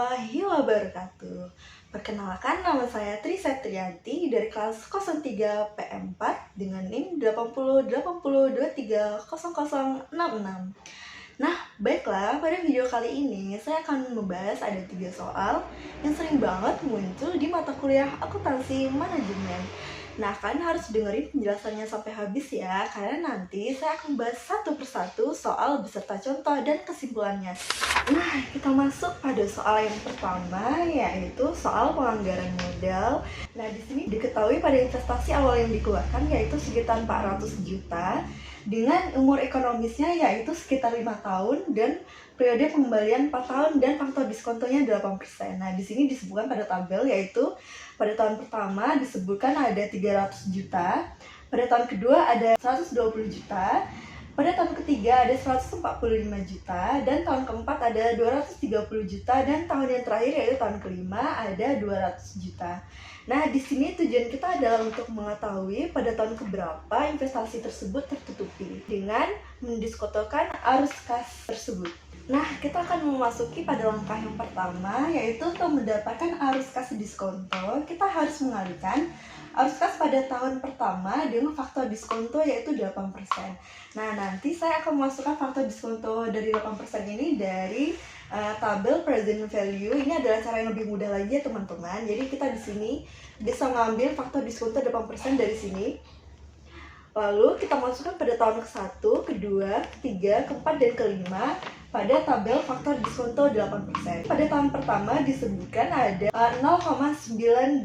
warahmatullahi wabarakatuh. Perkenalkan, nama saya Tri Septrianti dari kelas 03 PM4 dengan NIM 8080230066. Nah, baiklah, pada video kali ini saya akan membahas ada 3 soal yang sering banget muncul di mata kuliah akuntansi manajemen. Nah, kalian harus dengerin penjelasannya sampai habis ya, karena nanti saya akan bahas satu persatu soal beserta contoh dan kesimpulannya. Nah, kita masuk pada soal yang pertama, yaitu soal penganggaran modal. Nah, di sini diketahui pada investasi awal yang dikeluarkan yaitu sekitar 400 juta dengan umur ekonomisnya yaitu sekitar 5 tahun dan periode pengembalian 4 tahun dan faktor diskontonya 8%. Nah, di sini disebutkan pada tabel yaitu pada tahun pertama disebutkan ada 300 juta, pada tahun kedua ada 120 juta, pada tahun ketiga ada 145 juta, dan tahun keempat ada 230 juta, dan tahun yang terakhir yaitu tahun kelima ada 200 juta. Nah, di sini tujuan kita adalah untuk mengetahui pada tahun keberapa investasi tersebut tertutupi dengan mendiskontokan arus kas tersebut. Nah, kita akan memasuki pada langkah yang pertama, yaitu untuk mendapatkan arus kas diskonto, kita harus mengalihkan arus kas pada tahun pertama dengan faktor diskonto yaitu 8%. Nah, nanti saya akan memasukkan faktor diskonto dari 8% ini dari tabel present value. Ini adalah cara yang lebih mudah lagi ya teman-teman. Jadi kita di sini bisa mengambil faktor diskonto 8% dari sini. Lalu kita masukkan pada tahun ke-1, kedua, ketiga, keempat, dan kelima pada tabel faktor diskonto 8%. Pada tahun pertama disebutkan ada 0,926.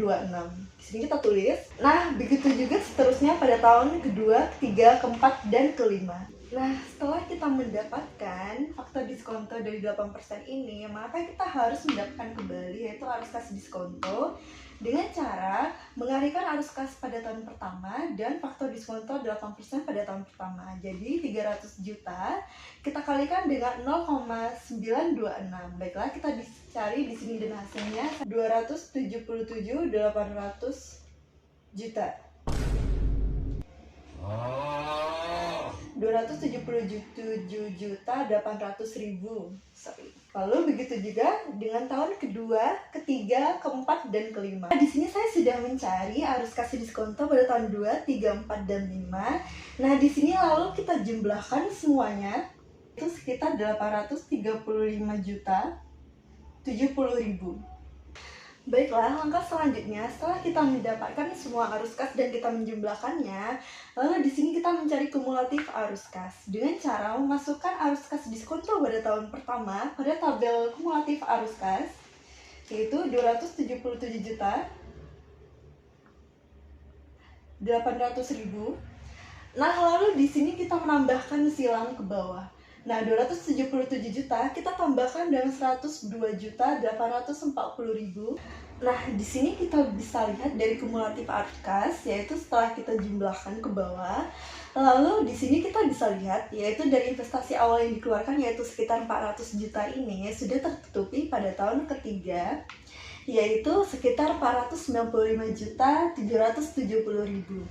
Di sini kita tulis. Nah, begitu juga seterusnya pada tahun kedua, ketiga, keempat, dan kelima. Nah, setelah kita mendapatkan faktor diskonto dari 8% ini, maka kita harus mendapatkan kembali yaitu arus kas diskonto dengan cara mengalihkan arus kas pada tahun pertama dan faktor diskonto 8% pada tahun pertama. Jadi 300 juta kita kalikan dengan 0,926. Baiklah, kita cari di sini dan hasilnya 277.800 juta. 277.800.000. Lalu begitu juga dengan tahun kedua, ketiga, keempat, dan kelima. Di sini saya sudah mencari arus kas diskonto pada tahun 2, 3, 4, dan 5. Nah, di sini lalu kita jumlahkan semuanya itu sekitar 835.070.000. Baiklah, langkah selanjutnya setelah kita mendapatkan semua arus kas dan kita menjumlahkannya, lalu di sini kita mencari kumulatif arus kas dengan cara memasukkan arus kas diskonto pada tahun pertama pada tabel kumulatif arus kas yaitu 277.800.000. Nah, lalu di sini kita menambahkan silang ke bawah. Nah, 277 juta kita tambahkan dengan 102.840.000. Nah, di sini kita bisa lihat dari kumulatif arus kas yaitu setelah kita jumlahkan ke bawah. Lalu di sini kita bisa lihat yaitu dari investasi awal yang dikeluarkan yaitu sekitar 400 juta ini sudah tertutupi pada tahun ketiga yaitu sekitar 495.770.000.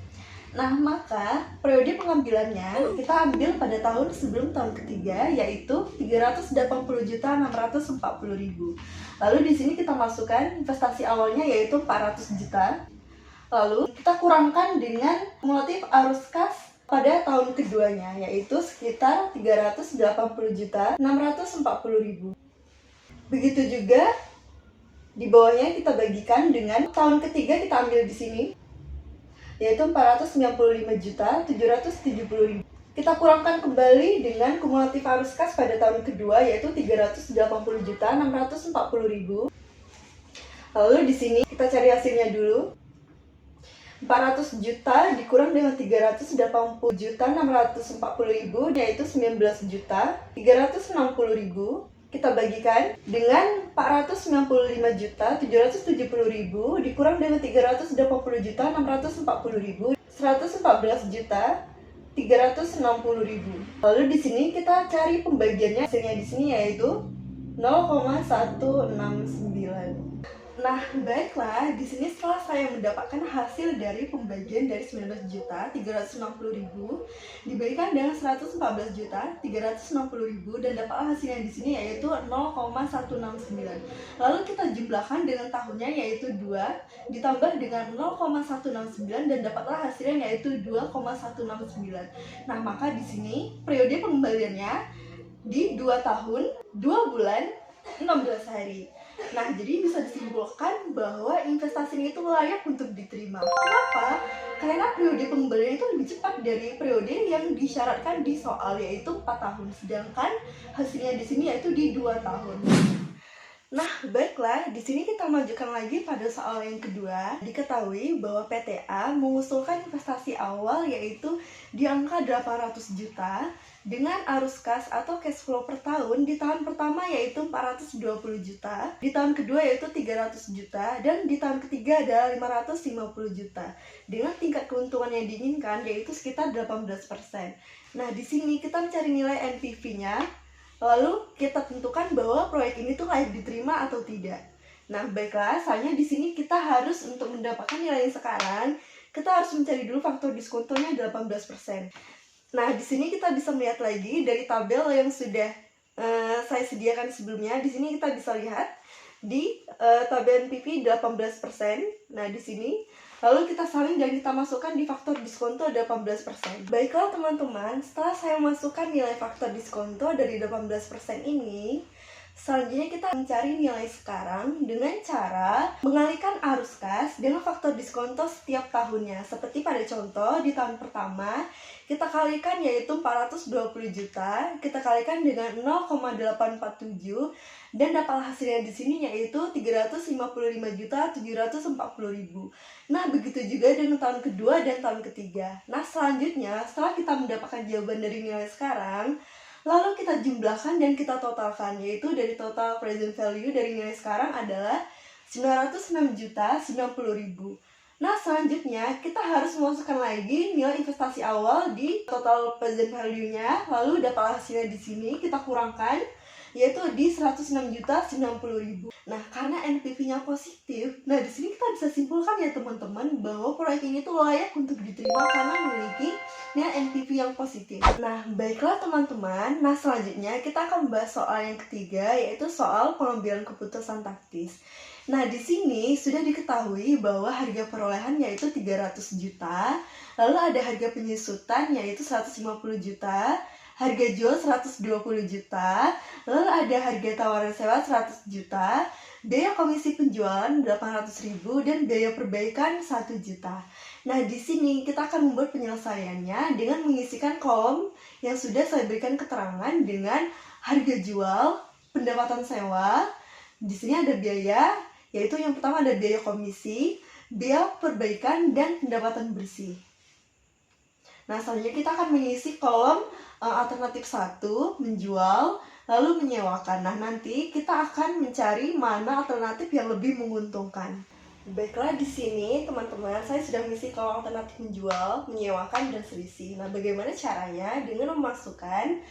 Nah, maka periode pengambilannya kita ambil pada tahun sebelum tahun ketiga yaitu 380.640.000. Lalu di sini kita masukkan investasi awalnya yaitu 400 juta. Lalu kita kurangkan dengan kumulatif arus kas pada tahun keduanya yaitu sekitar 380.640.000. Begitu juga di bawahnya kita bagikan dengan tahun ketiga kita ambil di sini yaitu 495.770.000. Kita kurangkan kembali dengan kumulatif arus kas pada tahun kedua yaitu 380.640.000. Lalu di sini kita cari hasilnya dulu. 400 juta dikurang dengan 380.640.000 yaitu 19.360.000. Kita bagikan dengan 495.770.000 dikurang dengan 380.640.000, 114.360.000. Lalu di sini kita cari pembagiannya, hasilnya di sini yaitu 0,169. Nah, baiklah, di sini setelah saya mendapatkan hasil dari pembagian dari 19.360.000 diberikan dengan 114.360.000 dan dapatlah hasilnya di sini yaitu 0,169. Lalu kita jumlahkan dengan tahunnya yaitu 2 ditambah dengan 0,169 dan dapatlah hasilnya yaitu 2,169. Nah, maka di sini periode pengembaliannya di 2 tahun, 2 bulan, 16 hari. Nah, jadi bisa disimpulkan bahwa investasi ini itu layak untuk diterima. Kenapa? Karena periode pengembalian itu lebih cepat dari periode yang disyaratkan di soal yaitu 4 tahun, sedangkan hasilnya di sini yaitu di 2 tahun. Nah, baiklah, di sini kita majukan lagi pada soal yang kedua. Diketahui bahwa PTA mengusulkan investasi awal yaitu di angka 800 juta dengan arus kas atau cash flow per tahun di tahun pertama yaitu 420 juta, di tahun kedua yaitu 300 juta, dan di tahun ketiga adalah 550 juta. Dengan tingkat keuntungan yang diinginkan yaitu sekitar 18%. Nah, di sini kita mencari nilai NPV-nya. Lalu kita tentukan bahwa proyek ini tuh layak diterima atau tidak. Nah, baiklah, soalnya di sini kita harus untuk mendapatkan nilai yang sekarang, kita harus mencari dulu faktor diskontonya 18%. Nah, di sini kita bisa melihat lagi dari tabel yang sudah saya sediakan sebelumnya. Di sini kita bisa lihat di tabel NPV 18%. Nah, di sini lalu kita salin dan kita masukkan di faktor diskonto 18%. Baiklah teman-teman, setelah saya masukkan nilai faktor diskonto dari 18% ini, selanjutnya kita mencari nilai sekarang dengan cara mengalihkan arus kas dengan faktor diskonto setiap tahunnya. Seperti pada contoh, di tahun pertama, kita kalikan yaitu 420 juta, kita kalikan dengan 0,847, dan dapat hasilnya di sini yaitu 355.740.000. Nah, begitu juga dengan tahun kedua dan tahun ketiga. Nah, selanjutnya, setelah kita mendapatkan jawaban dari nilai sekarang, lalu kita jumlahkan dan kita totalkan, yaitu dari total present value dari nilai sekarang adalah 906.090.000. Nah, selanjutnya kita harus memasukkan lagi nilai investasi awal di total present value-nya, lalu dapat hasilnya di sini kita kurangkan yaitu di 106.090.000. Nah, karena NPV-nya positif, nah di sini kita bisa simpulkan ya teman-teman bahwa proyek ini tuh layak untuk diterima karena memiliki NPV yang positif. Nah, baiklah teman-teman. Nah, selanjutnya kita akan membahas soal yang ketiga yaitu soal pengambilan keputusan taktis. Nah, di sini sudah diketahui bahwa harga perolehan yaitu 300 juta, lalu ada harga penyusutan yaitu 150 juta, harga jual 120 juta, lalu ada harga tawaran sewa 100 juta, biaya komisi penjualan 800.000 dan biaya perbaikan 1 juta. Nah, di sini kita akan membuat penyelesaiannya dengan mengisikan kolom yang sudah saya berikan keterangan dengan harga jual, pendapatan sewa. Di sini ada biaya, yaitu yang pertama ada biaya komisi, biaya perbaikan, dan pendapatan bersih. Nah, selanjutnya kita akan mengisi kolom alternatif 1, menjual, lalu menyewakan. Nah, nanti kita akan mencari mana alternatif yang lebih menguntungkan. Baiklah, di sini teman-teman, saya sudah mengisi kolom alternatif menjual, menyewakan, dan selisih. Nah, bagaimana caranya? Dengan memasukkan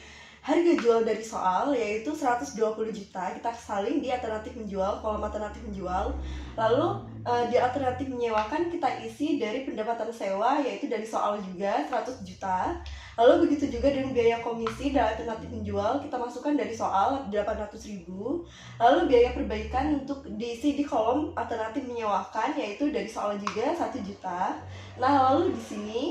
harga jual dari soal yaitu 120 juta, kita salin di alternatif menjual, kolom alternatif menjual. Lalu di alternatif menyewakan kita isi dari pendapatan sewa yaitu dari soal juga 100 juta. Lalu begitu juga dengan biaya komisi dari alternatif menjual kita masukkan dari soal 800.000. Lalu biaya perbaikan untuk diisi di kolom alternatif menyewakan yaitu dari soal juga 1 juta. Nah, lalu di sini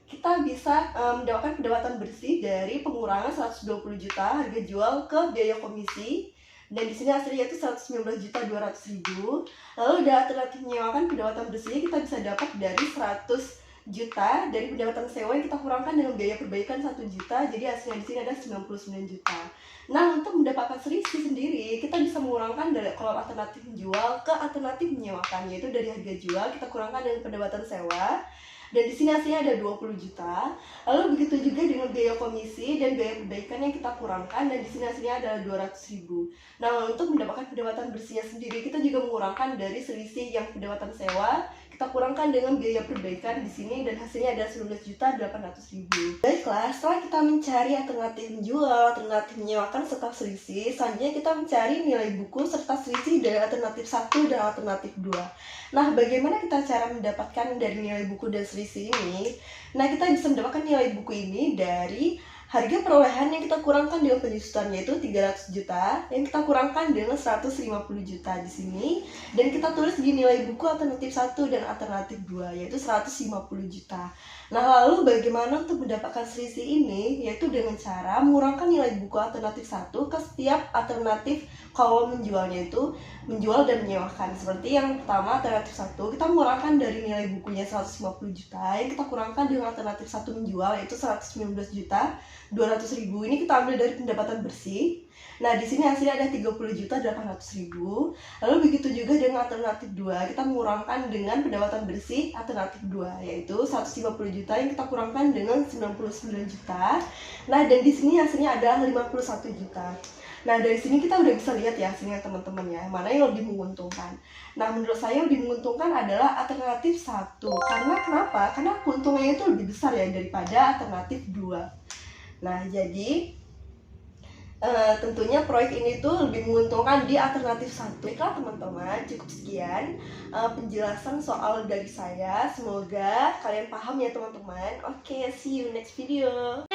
kita bisa mendapatkan pendapatan bersih dari pengurangan 120 juta harga jual ke biaya komisi, dan di sini hasilnya itu 119.200.000. Lalu dari alternatif menyewakan pendapatan bersih kita bisa dapat dari 100 juta dari pendapatan sewa yang kita kurangkan dengan biaya perbaikan 1 juta, jadi hasilnya di sini ada 99 juta. Nah, untuk mendapatkan selisih sendiri kita bisa mengurangkan dari kolom alternatif menjual ke alternatif menyewakan, yaitu dari harga jual kita kurangkan dengan pendapatan sewa. Dan di sini hasilnya ada 20 juta. Lalu begitu juga dengan biaya komisi dan biaya perbaikan yang kita kurangkan, dan di sini hasilnya adalah 200.000. Nah, untuk mendapatkan pendapatan bersihnya sendiri kita juga mengurangkan dari selisih yang pendapatan sewa, kita kita kurangkan dengan biaya perbaikan di sini dan hasilnya ada 19.800.000. Baiklah, setelah kita mencari alternatif menjual, alternatif menyewakan serta selisih, selanjutnya kita mencari nilai buku serta selisih dari alternatif 1 dan alternatif 2. Nah, bagaimana kita cara mendapatkan dari nilai buku dan selisih ini? Nah, kita bisa mendapatkan nilai buku ini dari harga perolehan yang kita kurangkan dengan penyusutan, yaitu 300 juta, yang kita kurangkan dengan 150 juta di sini, dan kita tulis di nilai buku alternatif 1 dan alternatif 2, yaitu 150 juta. Nah, lalu bagaimana untuk mendapatkan selisih ini? Yaitu dengan cara mengurangkan nilai buku alternatif 1 ke setiap alternatif kolom menjualnya, itu menjual dan menyewakan. Seperti yang pertama, alternatif 1, kita mengurangkan dari nilai bukunya 150 juta, yang kita kurangkan dengan alternatif 1 menjual, yaitu 119 juta 200.000. Ini kita ambil dari pendapatan bersih. Nah, di sini hasilnya ada 30.800.000. Lalu begitu juga dengan alternatif 2, kita mengurangkan dengan pendapatan bersih alternatif 2, yaitu 150 juta yang kita kurangkan dengan 99 juta. Nah, dan di sini hasilnya ada 51 juta. Nah, dari sini kita udah bisa lihat ya hasilnya teman-teman ya, mana yang lebih menguntungkan. Nah, menurut saya lebih menguntungkan adalah alternatif 1. Karena kenapa? Karena keuntungannya itu lebih besar ya daripada alternatif 2. Nah, jadi tentunya proyek ini tuh lebih menguntungkan di alternatif 1. Baiklah teman-teman, cukup sekian penjelasan soal dari saya. Semoga kalian paham ya teman-teman. Oke, see you next video.